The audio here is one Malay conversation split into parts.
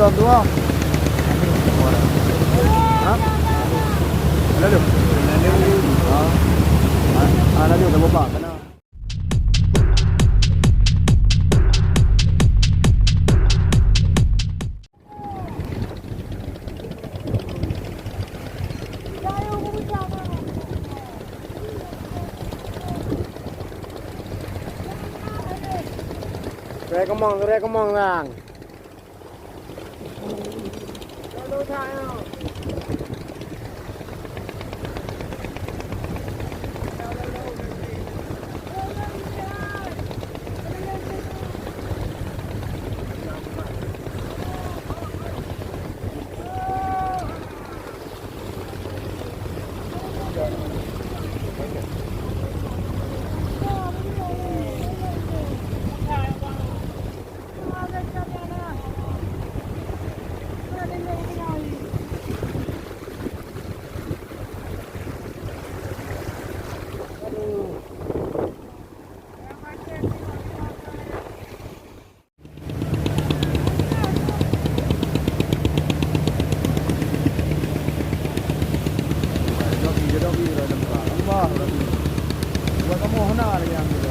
con đúng không? Hả? Nó được. Nó được cái bộ bảo cái nào? Rekomong lang. Hello tayo. Buat kamu hona lagi yang gitu.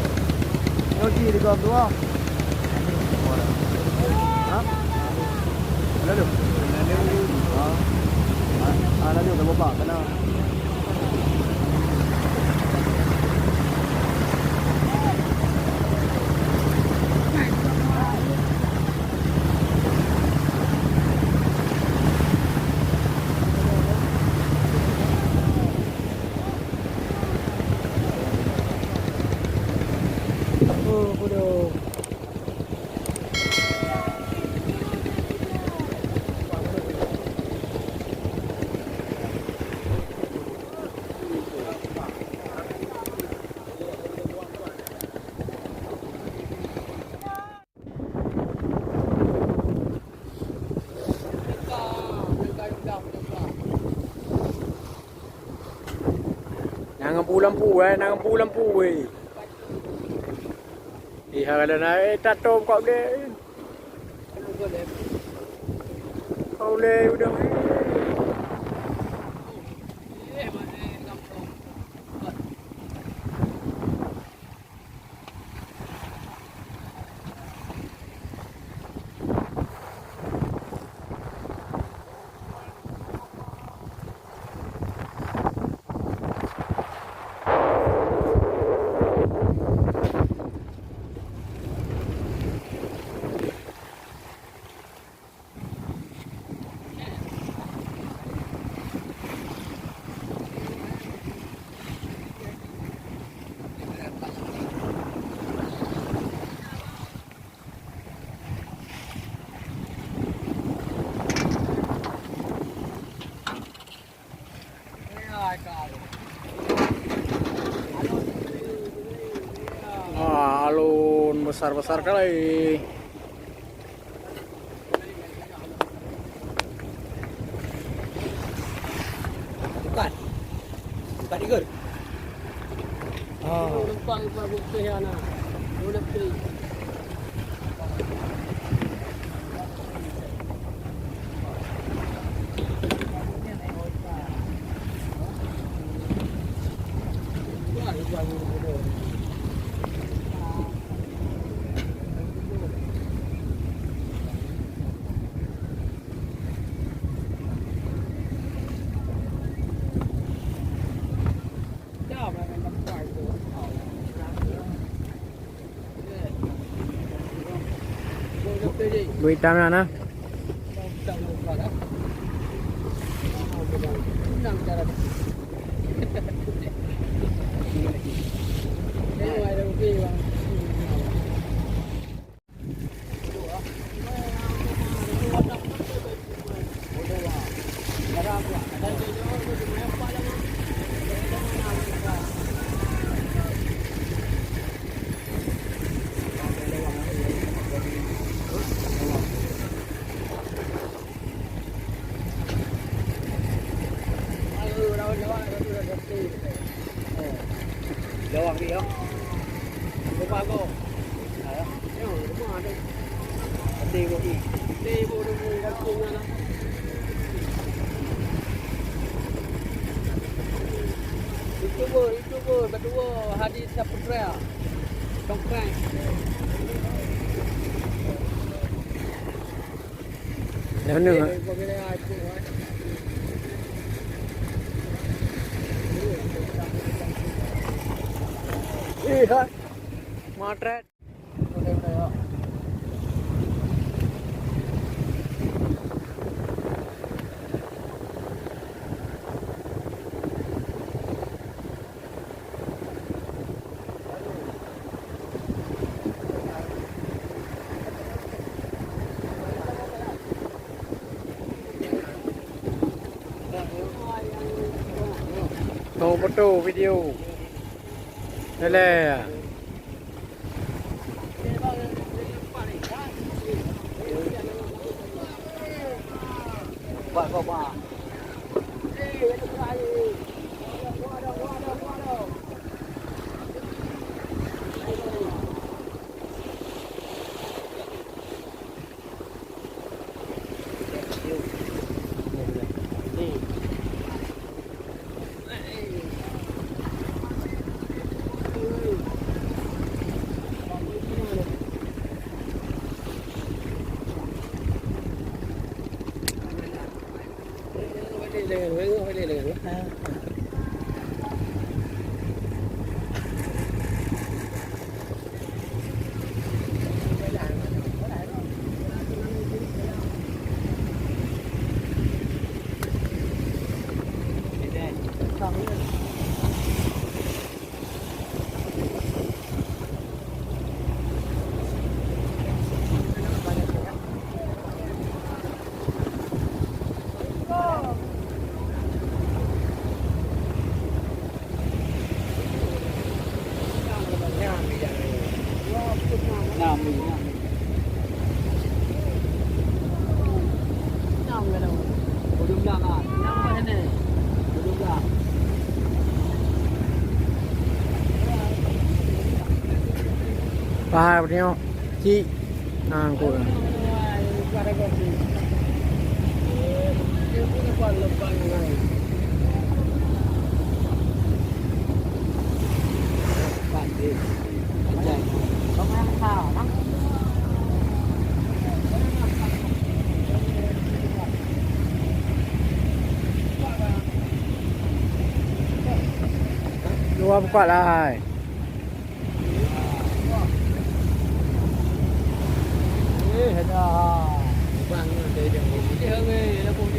Yogi di gua tuh. Hah? Lalu. Lalu udah mau pak, kena. Lampu eh. Iya ada naik tato kau deh. Kau deh udah. Alun besar-besar kali. Bukan ikut. Lupa bukti anak. Udah pilih. Duit mana? Jawab dia. Lupa kau. Ayo, lupa ada. Nanti kau Di bodoh ni kampungnya lah. YouTuber berdua Hadi Saputra. Tongkrang. Dah mana? Iya. Matret. Foto video. Lele. Buat apa? Bahar punya cik. Nah, aku. Dua buka lah. Ada. Bang, dia jangan. Dia hang, dia pun